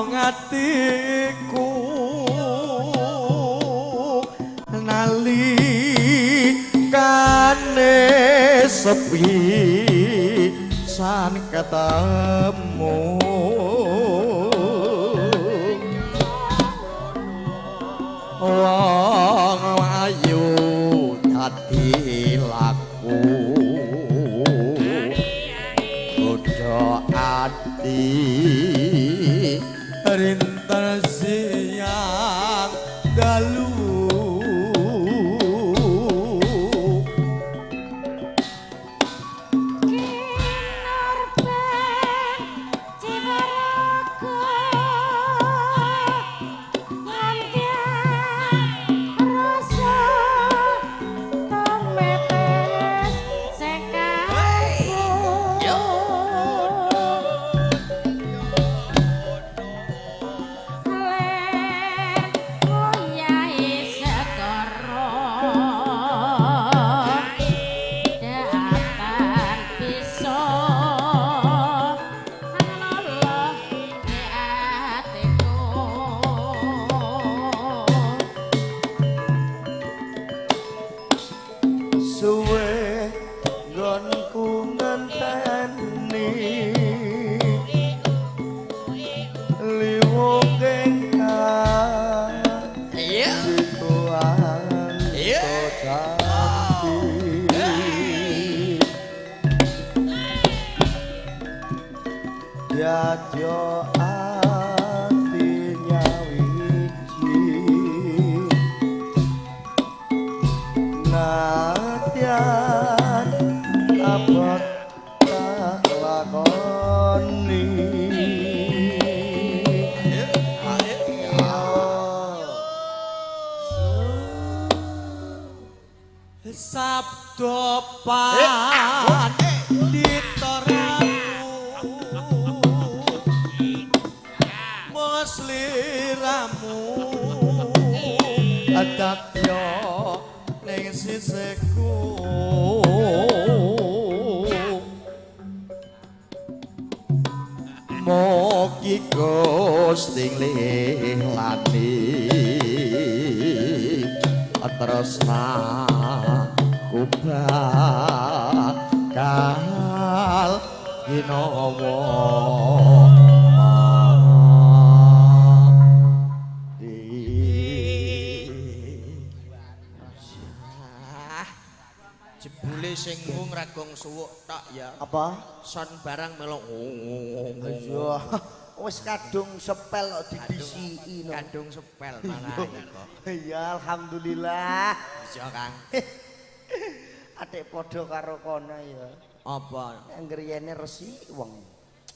ngatiku nalikane sepi san ketemu wong ayu dadi laku godho ati rinten siang dalu Yadyo ati nyawiji nadyan abot tak lakoni sabdo pan sliramu adapyo ning sisiku mugi Gusti nglilani tresnaku bakal ginawa sing mung ragong suwuk tok ya. Apa? Son barang melok. Iya. Wis kadung sepel kok didisiki no. Kadung sepel malah kok. Iya, alhamdulillah. Iya, Kang. Adik padha karo kono ya. Apa? Anggere resi wong.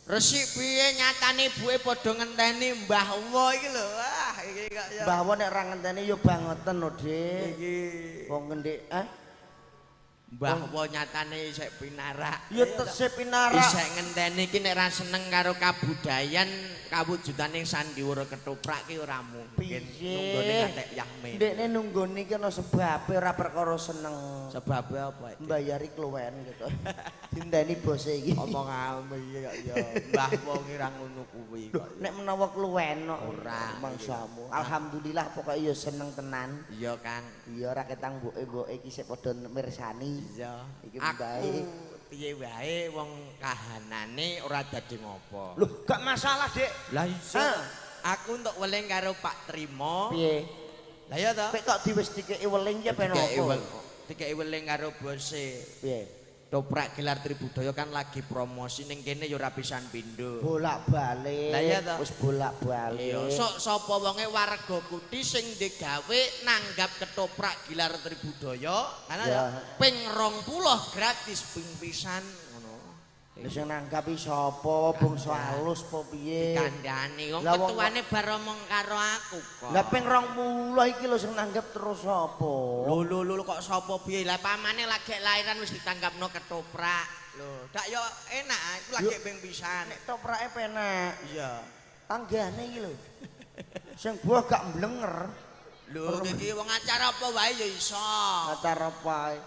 Resi piye nyatane ibuke padha ngenteni Mbah Wa iki lho. Wah, iki kok ya. Mbah Wa nek ora ngenteni ya bangoten lho, Dik. Iki wong ngendhek, Mbah Wa nyatane isih pinarak. Ya tesih pinarak. Isih ngenteni iki nek ra seneng karo kabudayan kawujudaning sandiwara ketoprak ki ora mungkin. Nunggone ngantek yahme. Ndekne nunggone iki ana sebabe ora perkara seneng. Sebabe apa iki? Mbayari kluwen gitu. Dinteni bose iki. Omong ame iki kok ya. Mbah Wa ki ra ngono kuwi kok. Nek menawa kluwen ora mangsamu. Alhamdulillah pokoke ya seneng tenan. Iya, Kang. Iya ora ketang mboke iki sik padha mirsani. Iya, iki bae. Piye wae wong kahanane ora dadi ngopo. Loh, gak masalah, Dik. Lah iya. Aku untuk weling karo Pak Trimo. Piye? Lah iya to. Kok diwis dikeki weling ya ben opo? Dikeki weling karo bose. Piye? Toprak Gelar Tribudaya kan lagi promosi ning kene ya ora pisan pindho. Bolak-balik. Lah iya to. Wis bolak-balik. Iya, sok sapa wonge warga Kuti sing digawe nanggap ketoprak Gelar Tribudaya, ana ping 20 gratis ping pisan ngono. Lha sing nanggapi sapa? Bangsa alus apa piye? Kandhane wong ketuane bar omong karo aku kok. Lah ping 20 iki lho sing nanggap terus sapa? Lho kok sapa piye? Lah pamane lagi lairan wis ditanggapno ketoprak. Lho, dak yo enak iku lagi ping pisan. Nek toprake penak. Iya. Tanggane iki lho. Sing buah gak mblenger. Lho iki wong acara apa wae ya iso. Acara apa?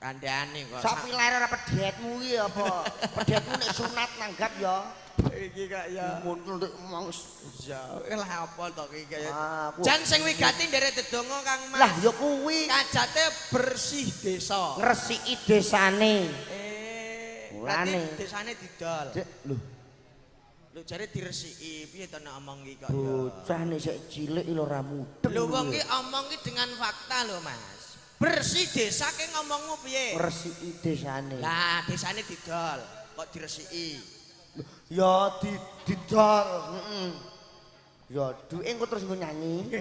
Kandhane kok. Sapi ler ora pedhetmu iki apa? Pedhetmu nek sunat nanggap ya. Iki kak ya. Muntul ndek mangus. Ya, lah apa to iki kaya. Jan sing wigati nderek dedonga Kang Mas. Lah ya kuwi kajate bersih desa. Ngresiki desane. Mulane desane didol. Lho jare diresiki piye to nek omong iki kok ya. Bocah nek sik cilik lho ora mudeng. Lho wong iki omong iki dengan fakta lho Mas. Bersih desa ki ngomongmu piye? Ngresiki desane. Lah desane didol kok diresiki. Ya didol, heeh. Ya duwe engko terus nggo nyanyi.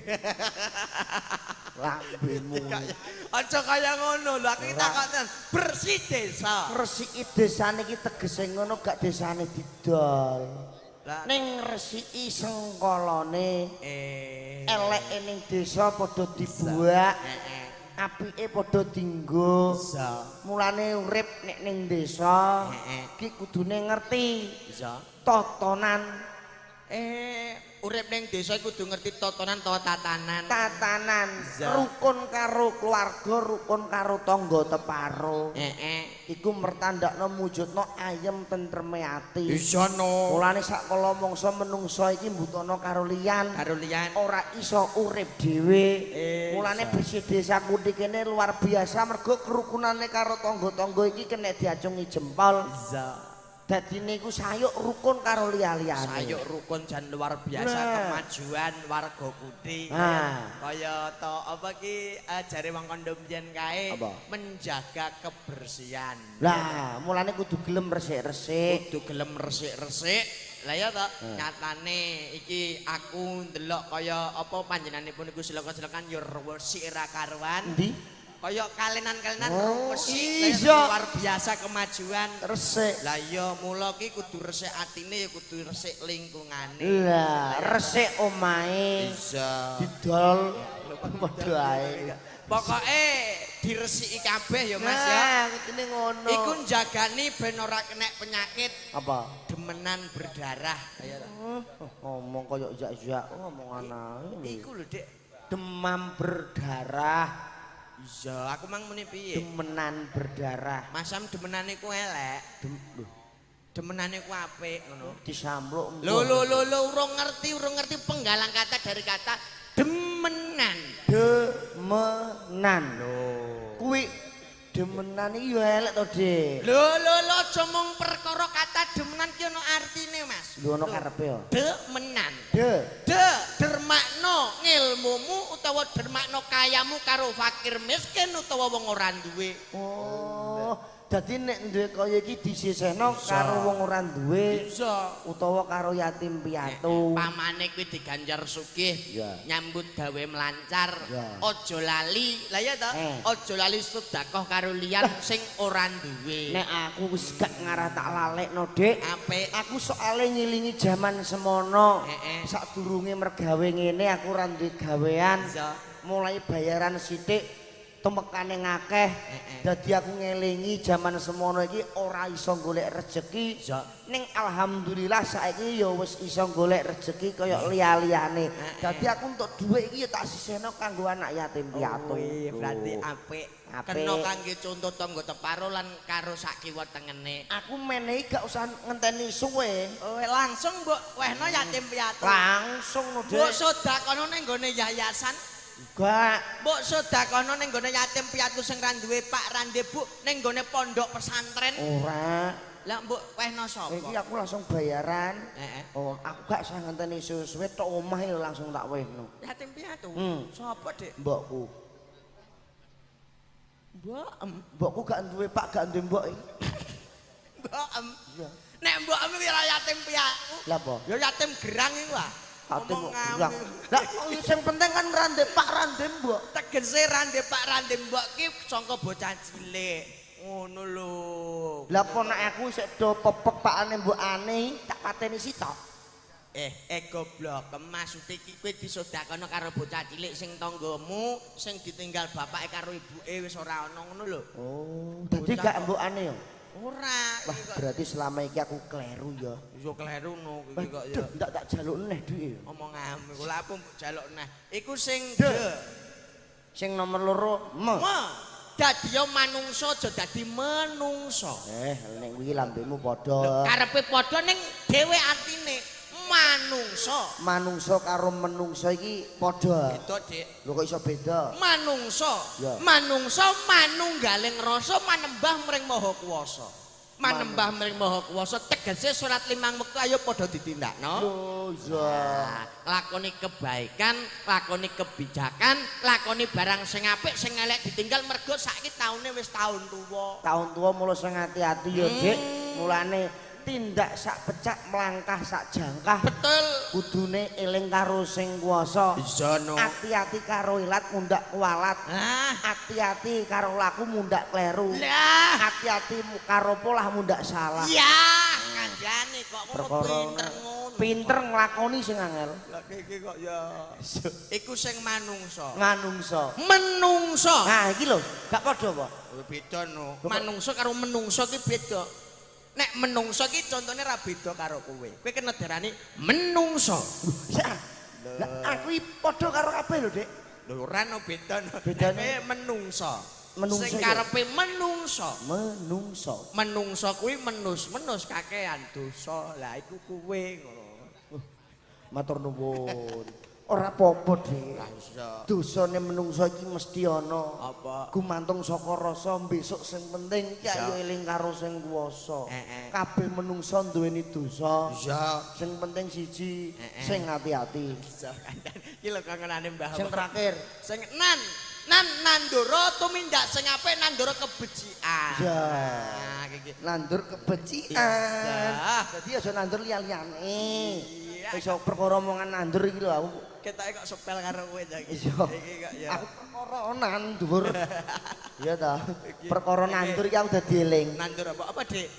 Lambemu. Aja kaya ngono lho aku takoken bersih desa. Ngresiki desane iki tegese ngono gak desane didol. Ning ngresiki sengkolane. Eleke ning desa padha dibuak. Apike padha dienggo. Mulane urip nek ning desa iki kudune ngerti tatanan. Urip ning desa kudu ngerti tatanan utawa tatanan. Tatanan rukun karo keluarga, rukun karo tangga teparo. Iku mertandakno mujudno ayem tentreme ati. Iya no. Mulane sakala mangsa menungsa iki mbutono karo liyan. Ora iso urip dhewe. Mulane bersih desa kuwi kene luar biasa mergo kerukunane karo tangga-tangga iki kena diacungi jempol. Dadi niku sayuk rukun karo liya-liyane. Sayuk rukun jan luar biasa kemajuan warga Kuti. Kaya to apa ki jare wong kandha mbiyen kae menjaga kebersihan. Lah, mulane kudu gelem resik-resik. Kudu gelem resik-resik. Lah ya to, nyatane iki aku ndelok kaya apa panjenenganipun iku silakan-silakan yo resik ra karuan. Endi? Kaya kalenan-kalenan resik luar biasa kemajuan resik. Lah iya mula ki kudu resik atine ya kudu resik lingkungane. Lah resik omahe bisa didol padha ae. Pokoke diresiki kabeh ya Mas ya. Nah, kene ngono. Iku njagani ben ora kena penyakit. Apa? Demenan berdarah. Ngomong kaya jak-jak ngomong ae. Iku lho Dik, demam berdarah. Iya, aku mang muni piye? Demenan berdarah. Masam demenane ku elek. Demenane ku apik ngono. Disampluk. Lho urung ngerti penggalan kata dari kata demenan. Demenan. Lho. Kuwi demenan iki yo elek to, Dik. Lho aja mung perkara kata demenan ki ono artine, Mas. Lho ono karepe yo. Demenan. Dermakno ngilmumu utawa dermakno kayamu karo fakir miskin utawa wong ora duwe. Oh, dadi nek duwe kaya iki disisihno karo wong ora duwe utawa karo yatim piatu. Pamane kuwi diganjar sugih, nyambut gawe melancar, aja lali. Lah ya to, aja lali sedekah karo liyan sing ora duwe. Nek aku wis gak ngarah tak lalekno, Dik. Apik. Aku soalé ngilingi jaman semono. Sadurunge mergawe ngene aku ora duwe gawean. Mulai bayaran sithik temekane ngakeh. Dadi aku ngelingi jaman semono iki ora iso golek rejeki. Ning alhamdulillah saiki ya wis iso golek rejeki kaya liya-liyane. Dadi aku untuk dhuwit iki ya tak sisihno kanggo anak yatim piatu. Berarti apik. Kena kangge contoh tangga teparo lan karo sak kiwa tengene. Aku menehi gak usah ngenteni suwe. Oh, langsung mbok wehno yatim piatu. Langsung no, Dik. Mbok sedakono ning gone yayasan. Gak. Mbok sedakono ning gone yatim piatu sing ra duwe pak ra duwe bu ning gone pondok pesantren. Ora. Lah mbok wehno sapa? Iki aku langsung bayaran. Oh, aku gak usah ngenteni suwe tok omahe langsung tak wehno. Yatim piatu. Sapa, Dik? Mbokku. Mbokku gak duwe pak, gak duwe mbok iki. Mbok. Nek mbok iki ora yatim piatu. Lah apa? Ya yatim gerang iku ah. Yatim gerang. Lah sing penting kan ra ndek pak, ra ndek mbok. Tegese ra ndek pak, ra ndek mbok ki sangka bocah cilik. Ngono lho. Lah ponak aku sik do pepek pakane mbokane tak pateni sitok. Goblok, maksud iki kowe disodakono karo bocah cilik sing tanggamu sing ditinggal bapake karo ibuke wis ora ana ngono lho. Oh, dadi gak mbokane ya? Ora. Wah, berarti selama iki aku kleru ya. Iso kleru no iki kok ya. Ndak tak jaluk neh duwe. Omong ame kula apa mbok jaluk neh. Iku sing sing nomor loro me. dadi manungsa aja dadi menungsa. Nek kuwi lambemu padha. Karepe padha ning dhewe atine manungsa. Manungsa karo menungsa iki padha. Beda, Dik. Lho kok iso beda? Manungsa. Ya. Manungsa manunggaling rasa manembah mring Maha Kuwasa. Manembah mring Maha Kuwasa tegese salat 5 wektu ayo padha ditindakno. Oh iya. Lakoni kebaikan, lakoni kebijakan, lakoni barang sing apik sing elek ditinggal mergo saiki taune wis taun tuwa. Taun tuwa mulo sing ati-ati ya, Dik. Mulane tindak sak pecak melangkah sak jangkah. Betul. Kudune eling karo sing kuwasa. Bisa no. Ati-ati karo ilat mundak kualat. Ati-ati karo laku mundak kleru. Lah, hati-hati karo polah mundak salah. Ya, kandhane kok ngono pinter ngono. Pinter nglakoni sing angel. Lah iki kok ya. Iku sing manungsa. Manungsa. Menungsa. Nah, iki lho, gak padha apa? Beda no. Manungsa karo menungsa iki beda. Nek menungsa iki contone ra beda karo kowe. Kowe kena darani menungsa. Lah aku iki padha karo kabeh lho, Dik. Lho ora no beda no. Bedane menungsa. Menungsa sing karepe menungsa. Menungsa. Menungsa kuwi menus kakean dosa. Lah iku kowe ngono. Matur nuwun. Ora apa-apa, Dik. Lah iso. Dosane menungsa iki mesti ana. Apa? Gumantung saka rasa besok sing penting ki ayo eling karo sing kuwasa. Kabeh menungsa duweni dosa. Iya. Sing penting siji sing ati-ati. Iso kandan. Iki lho kangenane Mbah. Sing terakhir sing nandura tumindak sing apik nandura kebecikan. Ya. Nah, iki. Nandur kebecikan. Dadi aja nandur liya-liyane. Iso perkara omongan nandur iki lho aku. Ketoke kok sepel karo kowe ta iki. Iya. Iki kok ya. Aku perkara nandur. Iya ta. Perkara nandur iki aku dadi eling. Nandur apa? Apa, Dik?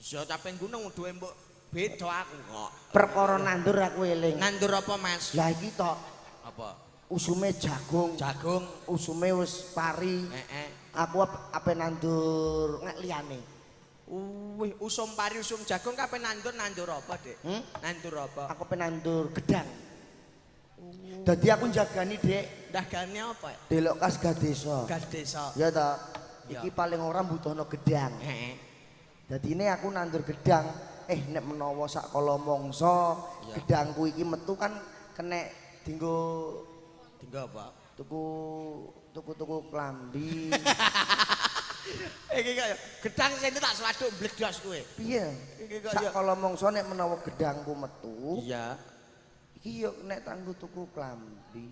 Iso caping gunung duwe mbok beda aku kok. Perkara nandur aku eling. Nandur apa, Mas? Lah iki tok. Apa? Usume jagung. Jagung. Usume wis pari. Aku ape nandur ngek liyane. Wih, usum pari usum jagung kape nandur apa, Dik? Nandur apa? Aku penandur gedang. Dadi aku njagani, Dik. Dagane apa? Delok kas gadesa. Gas desa. Ya ta. Iki paling ora mbutuhno gedang. Dadi ini aku nandur gedang. Nek menawa sak kala mangsa gedangku iki metu kan kena dinggo apa? Tuku klambi. Iki kok gedang sing tak swaduk mbledhos kowe. Piye? Sak kala mangsa nek menawa gedangku metu. Iya. Iki yo nek tanggo tuku klambi.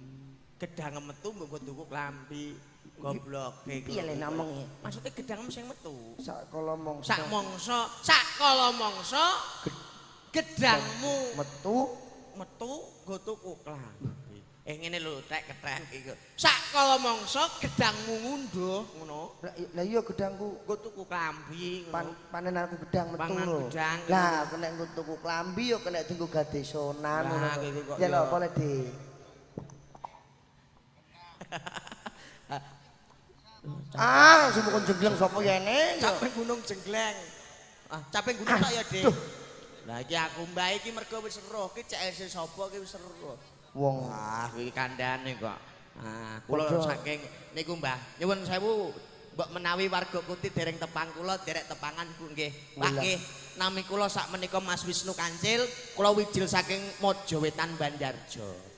Gedang metu mbok tuku klambi. Goblok. Piye le namenge? Maksudnya gedang sing metu. Sak kala mangsa. Sak kala mangsa gedangmu metu nggo tuku klambi. Ngene lho tek-ketek iku. Sak kala mangsa gedangmu ngunduh ngono. Lah iya gedangku nggo tuku klambi ngono. Panen aku gedang metu lho. Lah kena nggo tuku klambi yo kena dienggo gadesonan ngono. Ya lho apa le, Dik? Sumpun jengleng sapa yene? Caping gunung jengleng. Caping gunung tak ya, Dik. Lah iki aku mbah iki mergo wis eruh, ki CS sapa ki wis eruh. Wong iki kandhane kok. Kula saking niku Mbah, nyuwun sewu mbok menawi warga Kuti dereng tepang kula, derek tepangan Bu nggih. Pak nggih, nami kula sakmenika Mas Wisnu Kancil, kula wijil saking Mojowetan Banjarjo.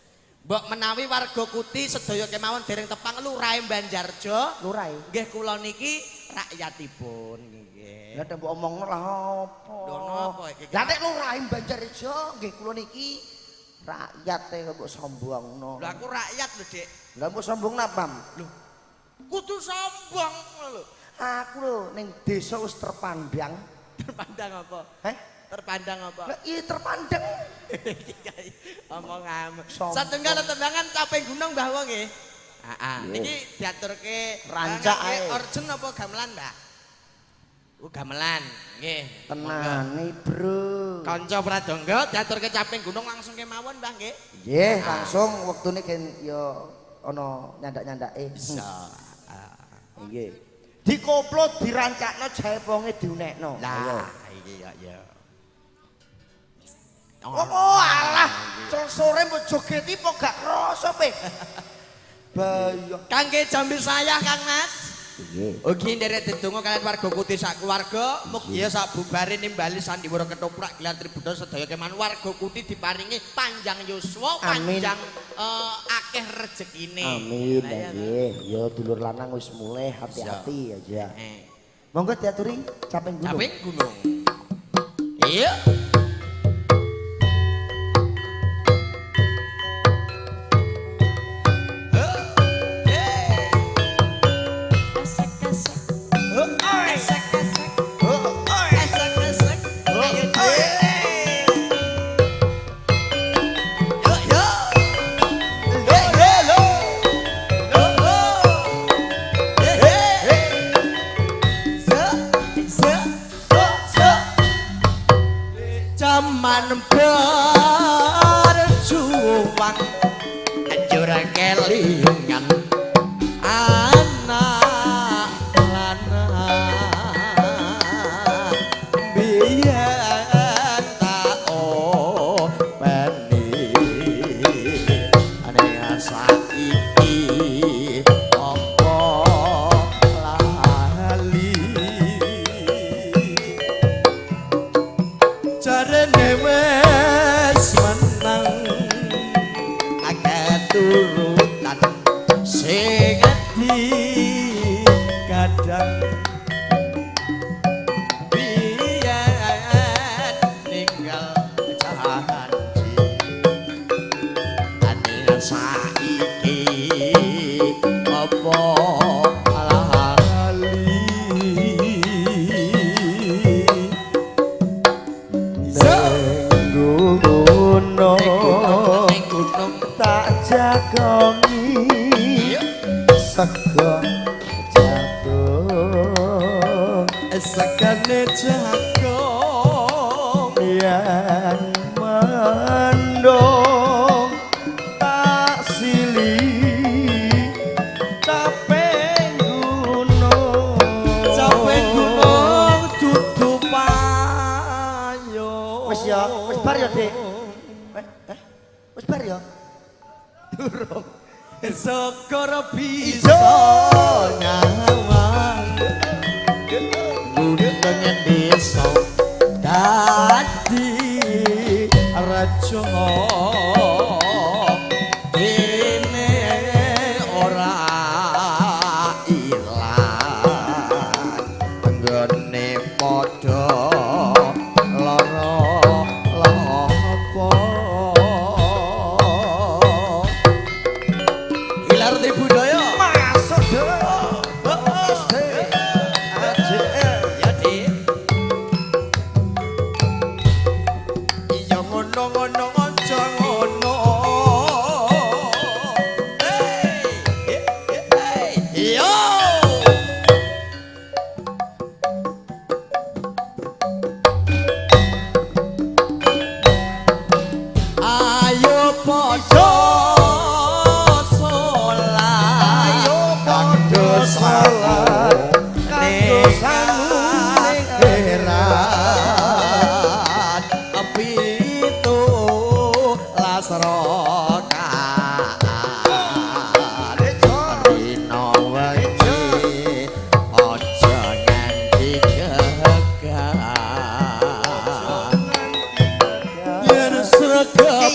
Mbok menawi warga Kuti sedaya kemawon dereng tepang lurahe Banjarjo. Lurahe. Nggih kula niki rakyatipun nggih. Lah nek mbok omongno lah apa? Lho napa iki? Lah nek lurahe Banjarjo nggih kula niki rakyat kok sombongno. Lah aku rakyat lho, Dik. Lah mbok sombong napa? Lho. Kudu sombong lho. Aku lho ning desa wis terpandang. Terpandang apa? Terpandang apa? Lah iya terpandang. Omong satunggal tembangan caping gunung Mbah wong nggih. Niki diaturke rancak ae. Orjen apa gamelan, Mbak? Gamelan, nggih. Tenane, Bro. Kanca pradangga diaturke caping gunung langsung kemawon, Mbah nggih. Nggih, langsung wektune gen ya ana nyandak-nyandake. Bisa. Nggih. Dikoplo dirancakno jaeponge diunekno. Lah, iki kok ya. Oh alah, sore mbok jogeti kok gak krasa pe. Bayo. Kangge jambi saya Kang Mas. Ugi nderek dedonga kalian warga Kuti sak keluarga, mugi sak bubare nimbali sandiwara ketoprak gelar tribuna sedaya keman warga Kuti diparingi panjang yuswa, panjang akeh rezekine. Amin. Nggih, ya dulur lanang wis mulai hati-hati aja. Monggo diaturi caping gunung. Caping gunung. Iya. Jaman berjuang anjur kelingan anak lanang biyen tak openi ane saiki apa lali jarene wis menang akeh turutan sing kadang biyen ninggal janji ane saiki apa lali gunung tak jagongi sego jagung sekane jagung yen mendung tak sili caping gunung dudu payo wis ya wis bar ya Dik wis bar ya durung syukur bisa nyawang gunung desa dadi raja ini ora ilang anggone padha lara lapa Gilar Tribudaya masuk dhewe ya Dik iya ngono-ngono aja ngono yo ayo padha salat kanggo sanguning akhirat pitu lasrokan dina wengi aja nganti gegan yen sregep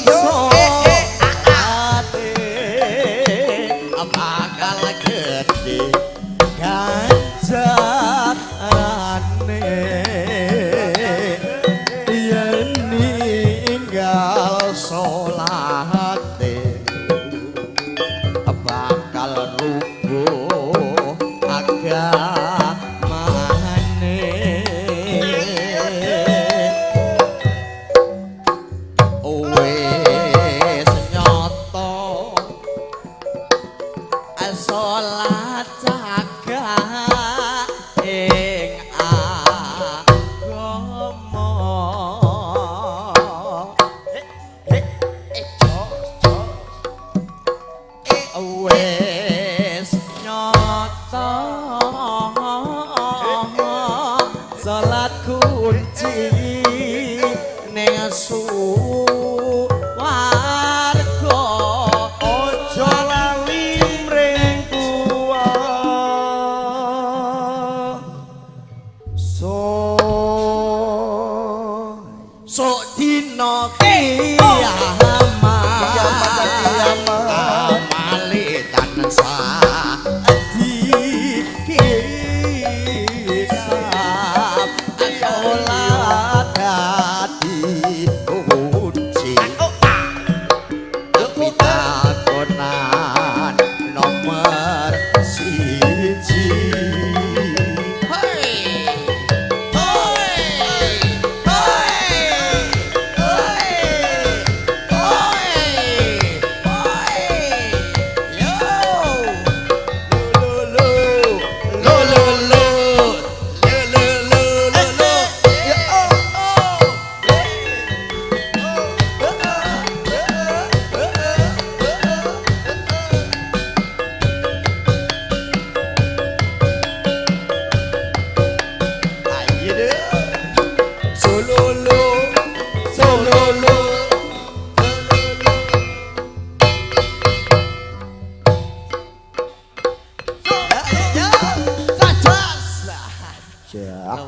bakal gede ganjarane yen ninggal salate bakal rubuh agamane wis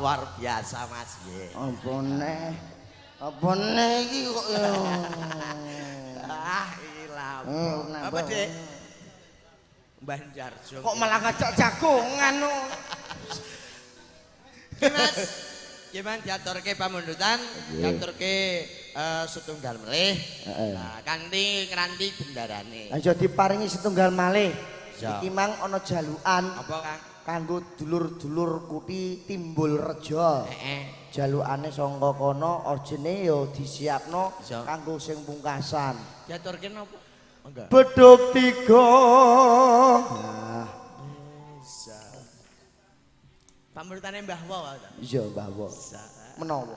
Luar biasa Mas nggih. Apa neh iki kok ya. Ah, ilang. Apa, Dik? Mbah Jarjo. Kok malah ngajak jagongan no. Mas, gimana diaturke pamundutan, diaturke setunggal melih. Nah, kanthi ngranti bendarane. Aja diparingi setunggal malih. Iki mang ana jalukan. Apa, Kang? Kanggo dulur-dulur kuti Timbul Reja. Jalukane saka kono orjene ya disiapno kanggo sing pungkasan. Diaturke napa? Enggak. Bedhug 3. Nah, bisa. Pamurutane Mbah Wo ta? Iya, Mbah Wo. Menawa.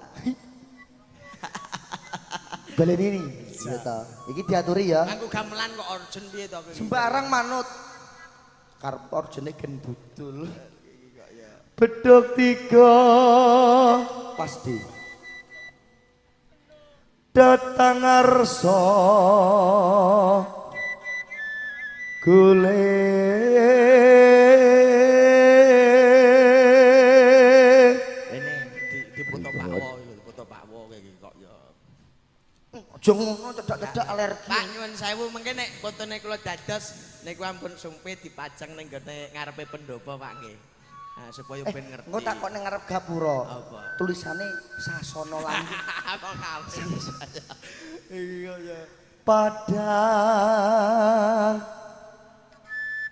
Balen ini. Iya ta. Iki diaturi ya. Aku gamelan kok orjen piye to? Sembarang manut. Karep orjene gen budul. Bedhug 3 pasti. Datang arsa Dipoto Pak Wo, dipoto Pak Wo kok ya. Aja ngono cedak-cedak alergi. Pak nyuwun sewu mengke nek fotone kula dados niku ampun sumpe dipajang ning gone ngarepe pendopo Pak nggih. Nah, supaya ben ngerti. Engko tak kok ning ngarep gapura. Apa? Tulisane Sasana Langgeng. Kok kabeh. Iya ya. Padang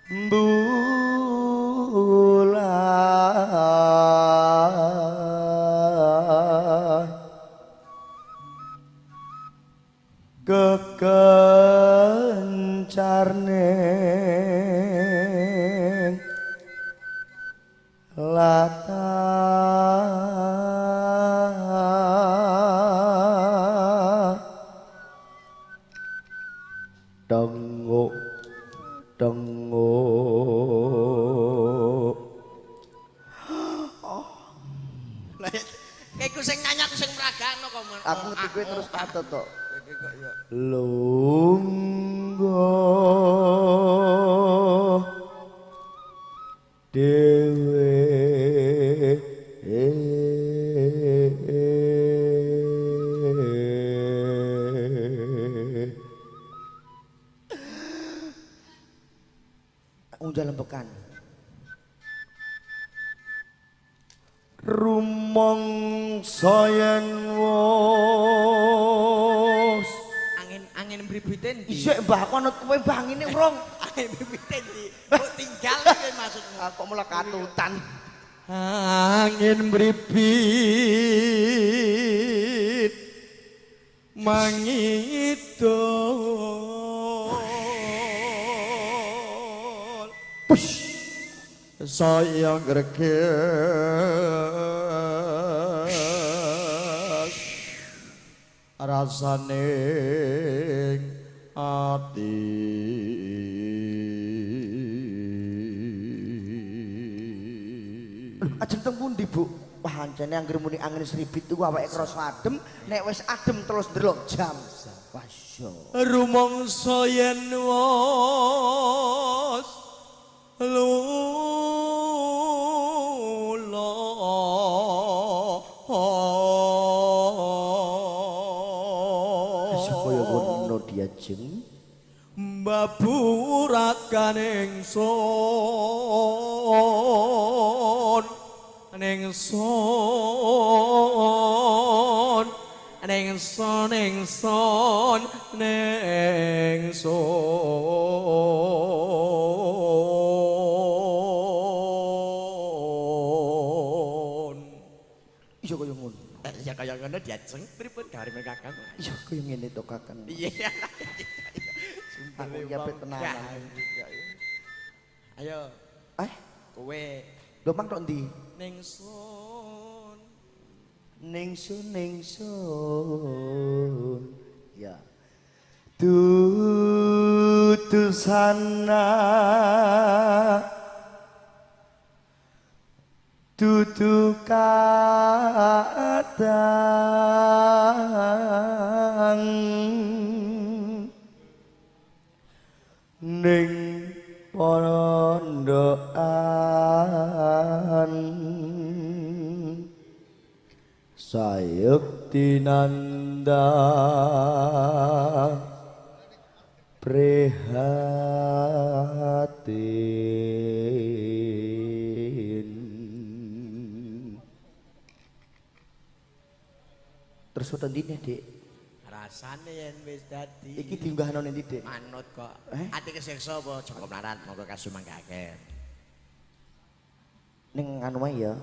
bulan kekencar ning latah denguk denguk Kayak ku sing nyanyi aku sing meragakno kok. aku ngerti kowe terus katut tok lungguh dewe unjal lembekan rumangsa yen wis angin bribiten ndi? isik mbah kono kowe mbah ngene urung Angin bribiten ndi? Kok tinggal iki maksudmu? kok mulai katutan Angin bribit mangidul push saya greges rasane ati ajeng teng pundi Bu wah ancene anggere muni angin seribit iku awake krasa adem nek wis adem terus ndelok jam wasya rumangsa yen wis lula kaya ngono diajeng mbaburakan ingsun ningsun ningsun ningsun ningsun iya kaya ngono ya kaya ngono diajeng pripun garime kakang iya kaya ngene to kakang iya aku nyape tenanan ayo kowe domang tok ndi ningsun ningsun ya dudu sana dudu kadang ning pondokan sayekti nanda prihatin terus wonten dine Dik rasane yen wis dadi iki diunggahno ning ndi Dik manut kok ati kesiksa apa Joko Mlarat monggo kasumangkake ning anu wae ya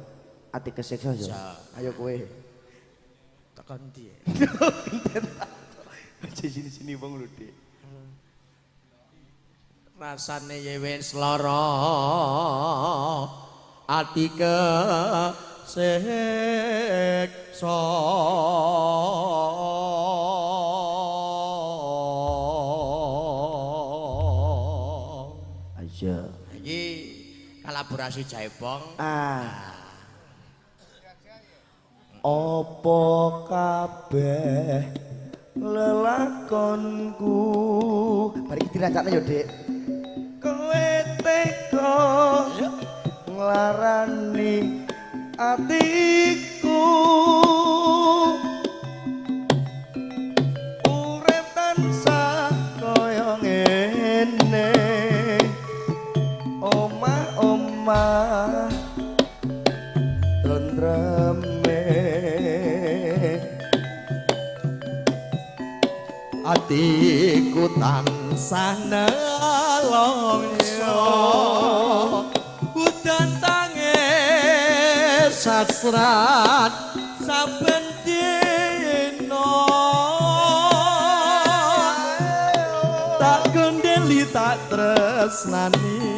ati kesiksa ya ayo kowe tekan ndi aja sini-sini wong lho Dik rasane yen wis lara ati kesiksa aja iki kolaborasi Jaipong opo kabeh lelakonku mari diracakne yo Dik kowe teko nglarani atiku urip tansah kaya ngene omah-omah tentreme atiku tansah nelongso udan tangis sasrat saben dina tak gendeli tak tresnani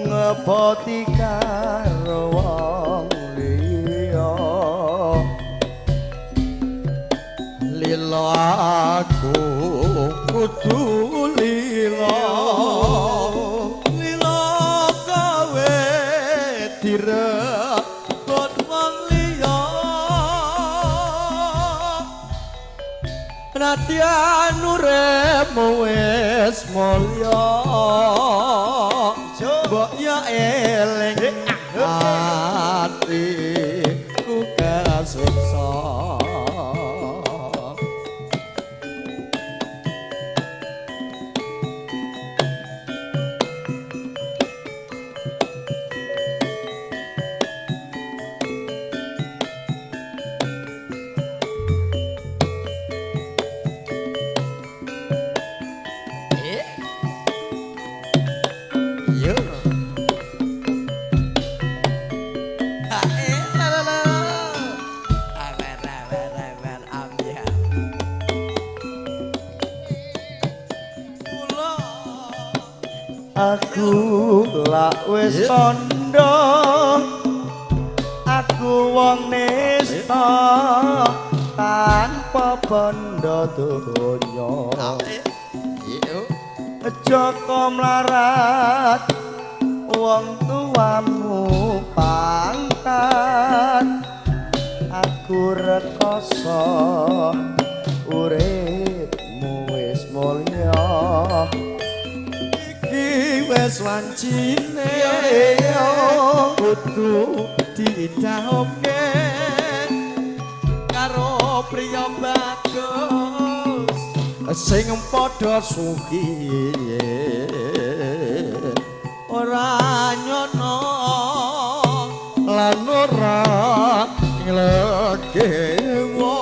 ngepoti karo wong liya lila aku kudu lila lila kowe direbut wong liya nadyan uripmu wis mulya mbok ya eling atiku kesiksa aku lak wis kandha aku wong nesta tanpa bondo donya Joko mlarat wong tuamu pangkat aku rekoso uripmu wis mulya iki wis wancine kudu didhawuke karo priya bagus sing padha sugih ora nyono lan ora nglegewo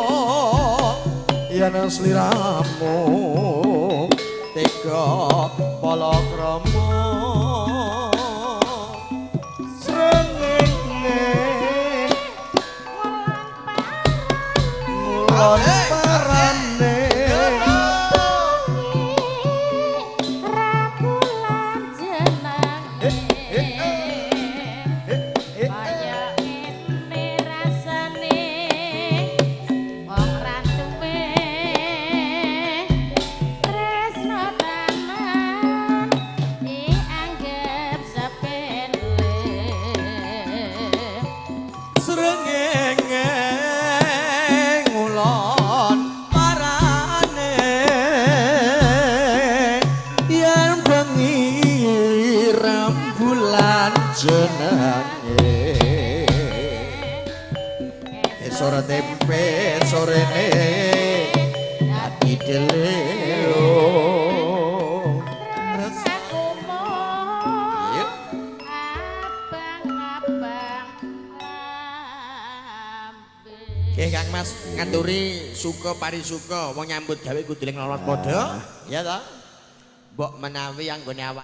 yen sliramu tega palakrama srengenge mulan parane sore tempe sorene ati deleo rasaku moh abang-abang lambe nggih Kang Mas nganduri suka parisuka wong nyambut gawe kudu lolot padha ya ta mbok menawi anggone awak